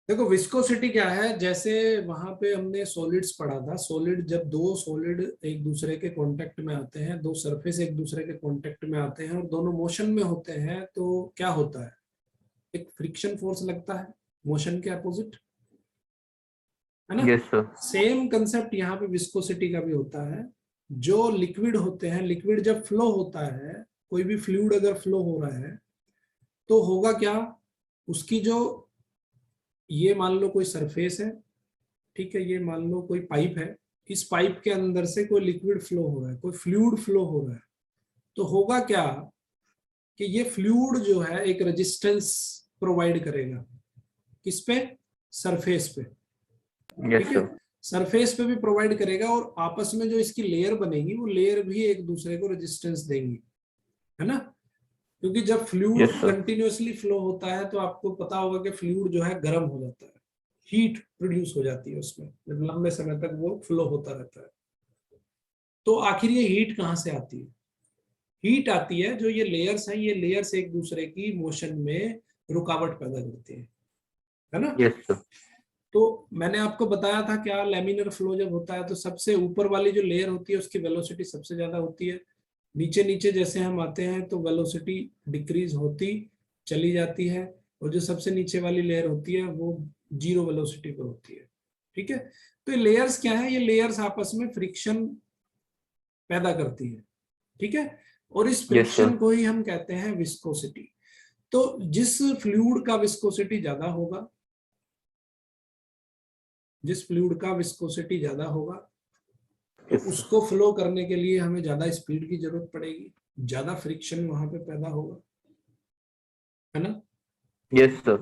देखो विस्कोसिटी क्या है, जैसे वहां पे हमने सॉलिड्स पढ़ा था। सॉलिड, जब दो सॉलिड एक दूसरे के कांटेक्ट में आते हैं, दो सरफेस एक दूसरे के कांटेक्ट में आते हैं और दोनों मोशन में होते हैं, तो क्या होता है? एक फ्रिक्शन फोर्स लगता है, मोशन के अपोजिट, है ना। Yes sir. सेम कंसेप्ट यहाँ पे विस्कोसिटी का भी होता है। जो लिक्विड होते हैं, लिक्विड जब फ्लो होता है, कोई भी फ्लूइड अगर फ्लो हो रहा है, तो होगा क्या? उसकी जो, ये मान लो कोई सरफेस है, ठीक है, ये मान लो कोई पाइप है, इस पाइप के अंदर से कोई लिक्विड फ्लो हो रहा है, कोई फ्लूइड फ्लो हो रहा है, तो होगा क्या कि ये फ्लूइड जो है एक रेजिस्टेंस प्रोवाइड करेगा। किस पे? सरफेस पे। ठीक यस है, सर। सरफेस पे भी प्रोवाइड करेगा, और आपस में जो इसकी लेयर बनेगी, वो लेयर भी एक दूसरे को रेजिस्टेंस देंगी, है ना। क्योंकि जब fluid yes sir. Continuously flow होता है, तो आपको पता होगा कि फ्लूइड जो है गर्म हो जाता है, हीट प्रोड्यूस हो जाती है उसमें, जब लंबे समय तक वो फ्लो होता रहता है। तो आखिर ये हीट कहाँ से आती है? हीट आती है, जो ये लेयर्स हैं, ये लेयर्स एक दूसरे की मोशन में रुकावट पैदा करती है ना। Yes sir. तो मैंने आपको बताया था क्या, लैमिनर फ्लो जब होता है तो सबसे ऊपर वाली जो लेयर होती है उसकी वेलोसिटी सबसे ज्यादा होती है। नीचे नीचे जैसे हम आते हैं तो वेलोसिटी डिक्रीज होती चली जाती है, और जो सबसे नीचे वाली लेयर होती है वो जीरो वेलोसिटी पर होती है। ठीक है, तो ये लेयर्स क्या है? ये लेयर्स आपस में फ्रिक्शन पैदा करती है। ठीक है, और इस यस सर। फ्रिक्शन को ही हम कहते हैं विस्कोसिटी। तो जिस फ्लूइड का विस्कोसिटी ज्यादा होगा, जिस फ्लूइड का विस्कोसिटी ज्यादा होगा, तो यस सर। उसको फ्लो करने के लिए हमें ज्यादा स्पीड की जरूरत पड़ेगी, ज्यादा फ्रिक्शन वहां पे पैदा होगा, है ना। Yes sir.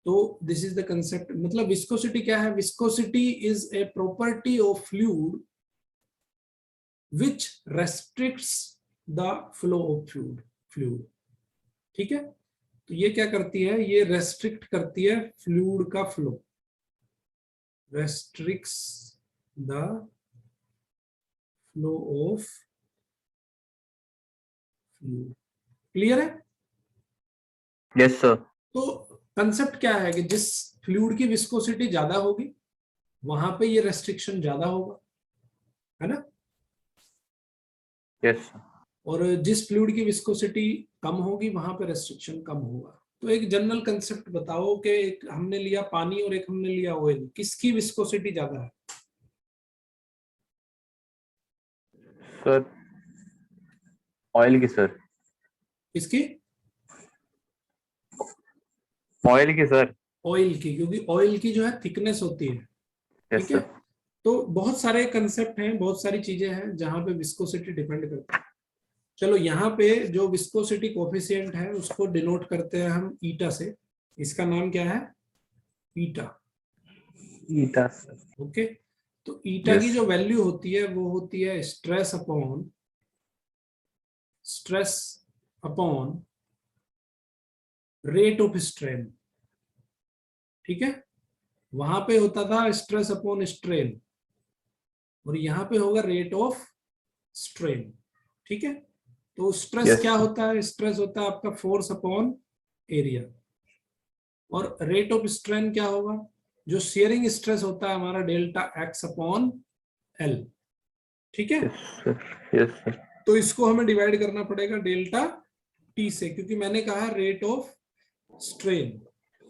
तो दिस इज द कंसेप्ट। मतलब विस्कोसिटी क्या है? Viscosity is a property of fluid which restricts the flow of fluid. ठीक है, तो ये क्या करती है? ये रेस्ट्रिक्ट करती है फ्लूइड का flow, restricts the flow of fluid. Clear है? Yes sir. तो कंसेप्ट क्या है कि जिस फ्लूइड की विस्कोसिटी ज्यादा होगी, वहां पे ये रेस्ट्रिक्शन ज्यादा होगा, है ना। Yes sir. और जिस फ्लूइड की विस्कोसिटी कम होगी, वहां पे रेस्ट्रिक्शन कम होगा। तो एक जनरल कंसेप्ट बताओ कि एक हमने लिया पानी और एक हमने लिया ऑयल, किसकी विस्कोसिटी ज्यादा है? सर ऑयल की सर। किसकी? ऑयल की सर। ऑयल की, क्योंकि ऑयल की जो है थिकनेस होती है। यस ठीक है, सर। तो बहुत सारे कंसेप्ट हैं, बहुत सारी चीजें हैं जहां पे विस्कोसिटी डिपेंड करती है। चलो, यहाँ पे जो विस्कोसिटी कोफिशिएंट है उसको डिनोट करते हैं हम ईटा से। इसका नाम क्या है? ईटा। ईटा सर। ओके, तो ईटा की यस जो वैल्यू होती है वो होती है stress upon rate of strain. ठीक है, वहां पे होता था स्ट्रेस अपॉन स्ट्रेन, और यहाँ पे होगा रेट ऑफ स्ट्रेन। ठीक है, तो स्ट्रेस यस क्या सर। होता है? स्ट्रेस होता है आपका फोर्स अपॉन एरिया। और रेट ऑफ स्ट्रेन क्या होगा? जो शेयरिंग स्ट्रेस होता है हमारा, डेल्टा एक्स अपॉन एल। ठीक है, यस सर। Yes sir. तो इसको हमें डिवाइड करना पड़ेगा डेल्टा टी से, क्योंकि मैंने कहा रेट ऑफ स्ट्रेन।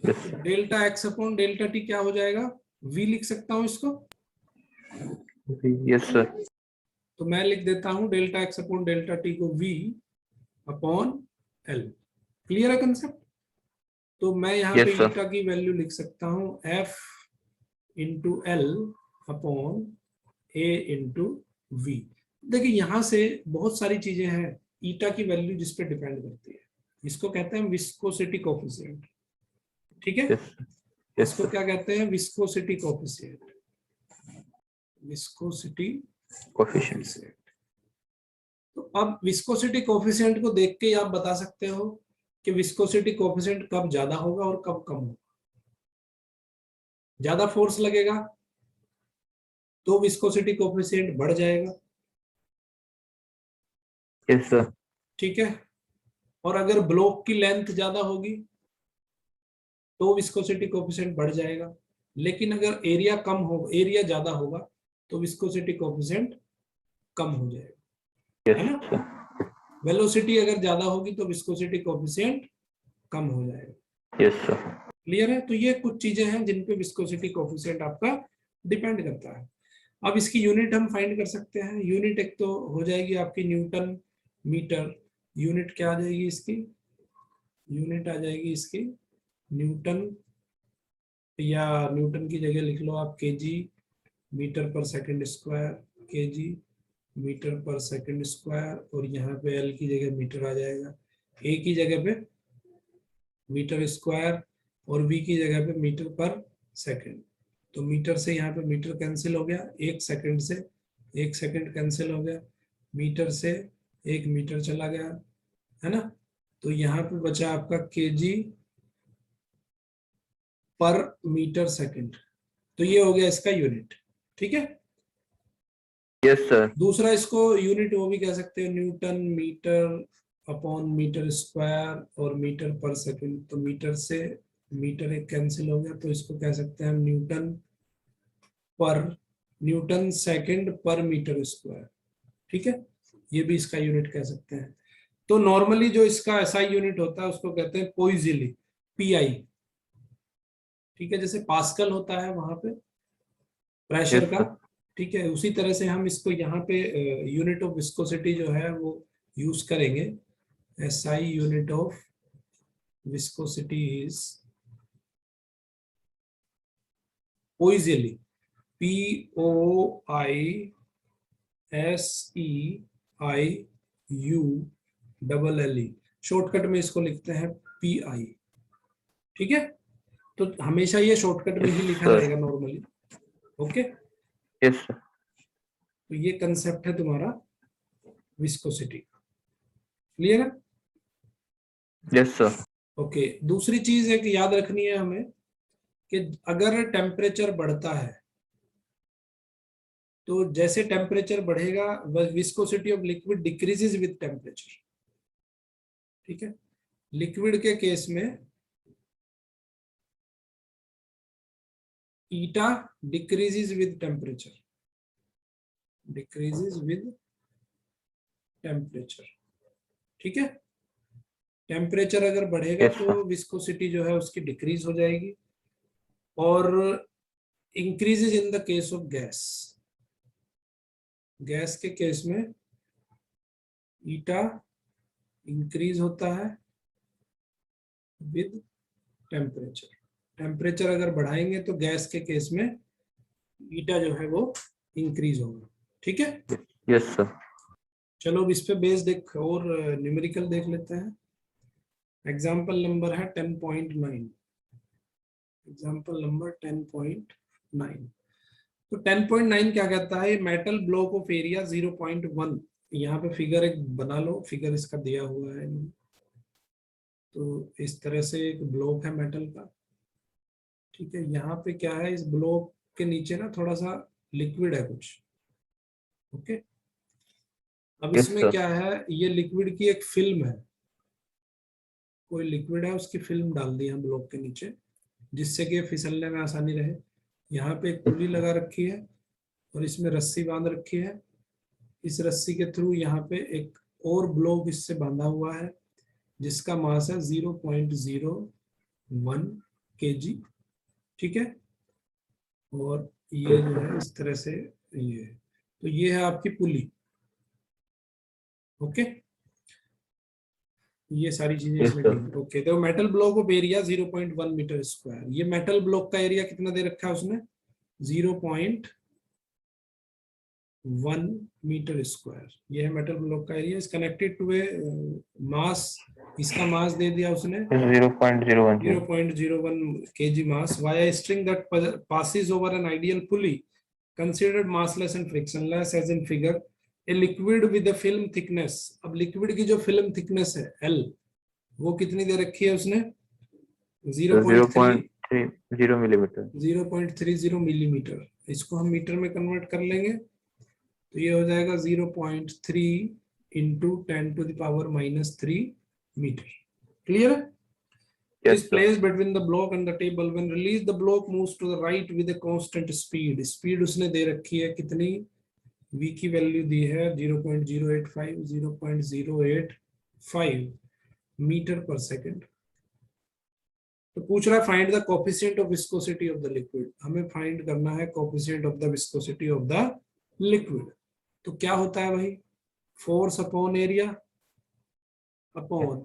यस तो sir. Delta x upon delta T क्या हो जाएगा? वी लिख सकता हूं इसको। Yes sir. तो मैं लिख देता हूं delta x upon delta T को वी अपॉन एल। क्लियर है कंसेप्ट? तो मैं यहाँ पे यस सर। ईटा की वैल्यू लिख सकता हूं F into L upon A into V. देखिए, यहां से बहुत सारी चीजें हैं ईटा की वैल्यू जिस पे डिपेंड करती है। इसको कहते हैं विस्कोसिटी कोफिशिएंट। ठीक है, यस यस इसको सर। क्या कहते हैं? Viscosity coefficient. Viscosity coefficient. Coefficient. तो अब विस्कोसिटी कोफिशिएंट को देख के ही आप बता सकते हो कि विस्कोसिटी कोफिशिएंट कब ज्यादा होगा और कब कम होगा। ज्यादा फोर्स लगेगा तो विस्कोसिटी कोफिशिएंट बढ़ जाएगा। Yes sir. ठीक है, और अगर ब्लॉक की लेंथ ज्यादा होगी तो विस्कोसिटी कोएफिशिएंट बढ़ जाएगा। लेकिन अगर एरिया कम हो, एरिया ज्यादा होगा तो विस्कोसिटी कोएफिशिएंट कम हो जाएगा, yes है ना। sir, वेलोसिटी अगर ज्यादा होगी तो विस्कोसिटी कोएफिशिएंट कम हो जाएगा। yes sir, क्लियर है। तो ये कुछ चीजें हैं जिन पे विस्कोसिटी कोएफिशिएंट आपका डिपेंड करता है। अब इसकी यूनिट हम फाइंड कर सकते हैं। यूनिट एक तो हो जाएगी आपकी न्यूटन मीटर। यूनिट क्या आ जाएगी इसकी, यूनिट आ जाएगी इसकी न्यूटन, या न्यूटन की जगह लिख लो आप केजी मीटर पर सेकंड स्क्वायर, केजी मीटर पर सेकंड स्क्वायर, और यहाँ पे एल की जगह मीटर आ जाएगा, ए की जगह पे मीटर स्क्वायर और वी की जगह पे मीटर पर सेकंड। तो मीटर से यहाँ पे मीटर कैंसिल हो गया, एक सेकंड से एक सेकंड कैंसिल हो गया, मीटर से एक मीटर चला गया, है ना। तो यहाँ पे बचा आपका केजी पर मीटर सेकंड। तो ये हो गया इसका यूनिट, ठीक है। yes sir, दूसरा इसको यूनिट वो भी कह सकते हैं, newton metre upon metre square और मीटर पर सेकंड। तो मीटर से मीटर एक कैंसिल हो गया, तो इसको कह सकते हैं हम न्यूटन सेकंड पर मीटर स्क्वायर, ठीक है। ये भी इसका यूनिट कह सकते हैं। तो नॉर्मली जो इसका एसआई यूनिट होता है उसको कहते हैं पोइजिली, पीआई, ठीक है। जैसे पास्कल होता है वहां पे प्रेशर yes का, sir, ठीक है। उसी तरह से हम इसको यहाँ पे यूनिट ऑफ विस्कोसिटी जो है वो यूज करेंगे। SI unit of viscosity is poiseuille, POISEIU shortcut में इसको लिखते हैं PI, ठीक है। तो हमेशा ये शॉर्टकट में ही लिखा sir, जाएगा नॉर्मली, ओके। yes sir, तो ये कंसेप्ट है तुम्हारा विस्कोसिटी, क्लियर है। yes sir, ओके, दूसरी चीज एक याद रखनी है हमें कि अगर टेम्परेचर बढ़ता है तो जैसे टेम्परेचर बढ़ेगा viscosity of liquid decreases with temperature, ठीक है। लिक्विड के केस में eta decreases with temperature, decreases with temperature, ठीक है। टेम्परेचर अगर बढ़ेगा yes sir, तो विस्कोसिटी जो है उसकी डिक्रीज हो जाएगी, और increases in the case of gas, gas के केस में ईटा इंक्रीज होता है विद टेम्परेचर। टेम्परेचर अगर बढ़ाएंगे तो गैस के केस में ईटा जो है वो इंक्रीज होगा, ठीक है। yes sir, चलो अब इस पे बेस देख और न्यूमेरिकल देख लेते हैं। एग्जाम्पल नंबर है 10.9, एग्जाम्पल नंबर 10.9। तो 10.9 क्या कहता है, मेटल ब्लॉक ऑफ एरिया 0.1, यहाँ पे फिगर एक बना लो, फिगर इसका दिया हुआ है। तो इस तरह से एक ब्लॉक है मेटल का, ठीक है। यहाँ पे क्या है, इस ब्लॉक के नीचे ना थोड़ा सा लिक्विड है कुछ, ओके। अब yes इसमें sir, क्या है, ये लिक्विड की एक फिल्म है, कोई लिक्विड है उसकी फिल्म डाल दी है ब्लॉक के नीचे, जिससे कि फिसलने में आसानी रहे। यहाँ पे एक पुली लगा रखी है और इसमें रस्सी बांध रखी है। इस रस्सी के थ्रू यहाँ पे एक और ब्लॉक इससे बांधा हुआ है जिसका मास है 0.01 kg, ठीक है। और ये जो है इस तरह से ये, तो ये है आपकी पुली, ओके। ये सारी चीजें yes इसमें sir, दी, ओके। तो metal block of area 0.1 metre square, ये मेटल ब्लॉक का एरिया कितना दे रखा है उसने, 0.1 मीटर स्क्वायर। ये है मेटल ब्लॉक का area, is connected to a mass, इसका मास दे दिया उसने 0.010 0.01 kg mass via a string that passes over an ideal pulley considered massless and frictionless as in figure, a liquid with a film thickness। अब liquid की जो film thickness है L, वो कितनी दे रखी है उसने, 0.30 millimeter, 0.30 मिलीमीटर। इसको हम मीटर में कन्वर्ट कर लेंगे तो ये हो जाएगा 0.3 इंटू 10⁻³ मीटर, क्लियर है। It is Yes, sir. placed between the block and the table. When released, the block moves to the right with a constant speed. Speed उसने दे रखी है कितनी? V की वैल्यू दी है 0.085 मीटर पर सेकेंड। तो पूछ रहा है find the coefficient of viscosity of the liquid. हमें फाइंड करना है coefficient of the viscosity of the liquid. तो क्या होता है भाई? Force upon area upon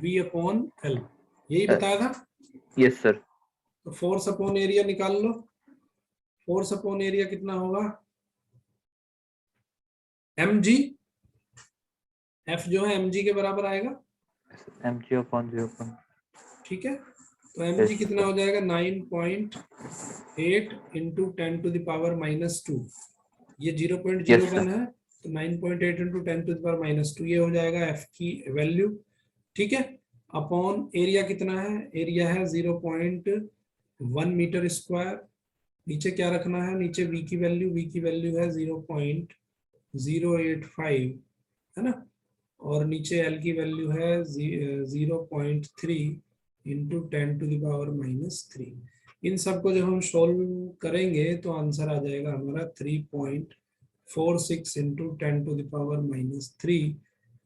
V upon L, यही बताया था। Yes, sir. तो फोर्स अपॉन एरिया निकाल लो। फोर्स अपॉन एरिया कितना होगा? mg, F जो है mg के बराबर आएगा, mg upon 0. ठीक है। तो mg Yes, कितना हो जाएगा? 9.8 इंटू 10 टू द पावर -2। ये 0.01 Yes, sir. है, तो 9.8 इंटू 10 टू द पावर -2 ये हो जाएगा F की वैल्यू, ठीक है। अपॉन एरिया कितना है? एरिया है 0.1 मीटर स्क्वायर। नीचे क्या रखना है? नीचे V की वैल्यू, V की वैल्यू है 0.085, है ना। और नीचे L की वैल्यू है 0.3 इंटू 10 टू द पावर -3। इन सबको जब हम सोल्व करेंगे तो आंसर आ जाएगा हमारा 3.46 into 10 to the power -3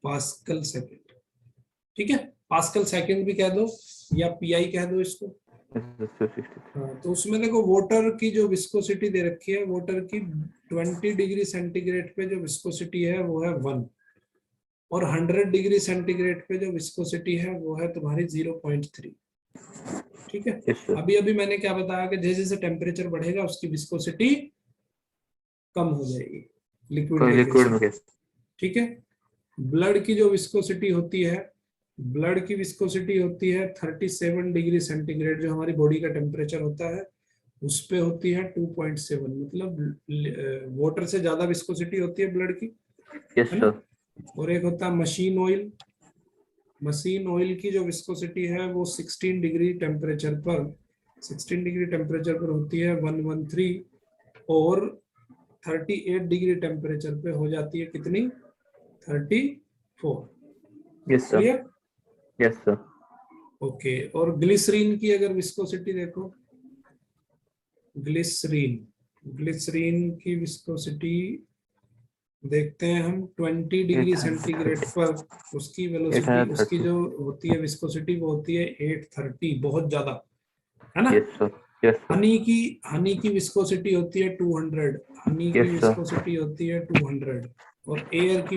pascal second, ठीक है। पास्कल सेकेंड भी कह दो या पीआई कह दो इसको। Yes, sir. 263. हाँ, तो उसमें देखो वाटर की जो विस्कोसिटी दे रखी है, वाटर की 20 डिग्री सेंटीग्रेड पे जो विस्कोसिटी है वो है 1, और 100 डिग्री सेंटीग्रेड पे जो विस्कोसिटी है वो है तुम्हारी 0.3, ठीक है। Yes, sir. अभी अभी मैंने क्या बताया कि जैसे जैसे टेम्परेचर बढ़ेगा उसकी विस्कोसिटी कम हो जाएगी लिक्विड कोई के लिक्विड केस में में, कैसे? ठीक है। ब्लड की जो विस्कोसिटी होती है, ब्लड की विस्कोसिटी होती है 37 डिग्री सेंटीग्रेड, जो हमारी बॉडी का टेम्परेचर होता है उस पे होती है 2.7, मतलब वाटर से ज्यादा विस्कोसिटी होती है ब्लड की, Yes, है ना। sir. और एक होता है मशीन ऑयल। मशीन ऑयल की जो विस्कोसिटी है वो 16 डिग्री टेम्परेचर पर होती है 113, और 38 डिग्री टेम्परेचर पे हो जाती है कितनी? 34। Yes, sir. Clear? Yes, sir. Okay. और ग्लिसरीन की अगर विस्कोसिटी देखो, ग्लिसरीन की विस्कोसिटी देखते हैं हम 20 डिग्री 830. सेंटीग्रेड पर उसकी वेलोसिटी, 830. उसकी जो होती है विस्कोसिटी वो होती है 830, बहुत ज्यादा, है ना। Yes, sir. Yes, sir. Honey की विस्कोसिटी होती है 200, हनी की Yes, sir. विस्कोसिटी होती है 200। और एयर की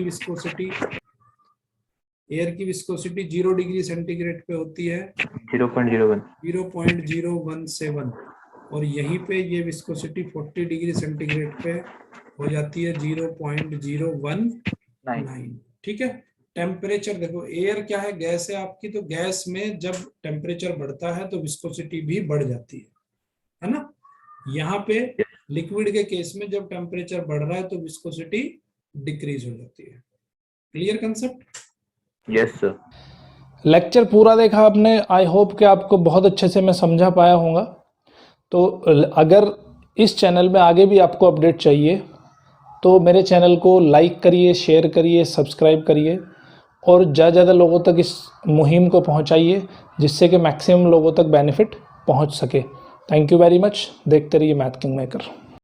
विस्कोसिटी 0 डिग्री सेंटीग्रेड पे होती है 0.01. 0.017, और यहीं पे ये विस्कोसिटी 40 डिग्री सेंटीग्रेड पे हो जाती है 0.019, ठीक है। टेम्परेचर देखो, एयर क्या है? गैस है आपकी, तो गैस में जब टेम्परेचर बढ़ता है तो विस्कोसिटी भी बढ़ जाती है ना। यहाँ पे लिक्विड के केस में जब टेम्परेचर बढ़ रहा है तो विस्कोसिटी डिक्रीज हो जाती है। Clear concept? Yes, sir. Lecture पूरा देखा आपने, आई होप कि आपको बहुत अच्छे से मैं समझा पाया होगा। तो अगर इस चैनल में आगे भी आपको अपडेट चाहिए तो मेरे चैनल को लाइक करिए, शेयर करिए, सब्सक्राइब करिए, और ज़्यादा ज़्यादा लोगों तक इस मुहिम को पहुंचाइए जिससे कि मैक्सिमम लोगों तक बेनिफिट पहुंच सके। Thank you very much. देखते रहिए मैथ किंग मेकर।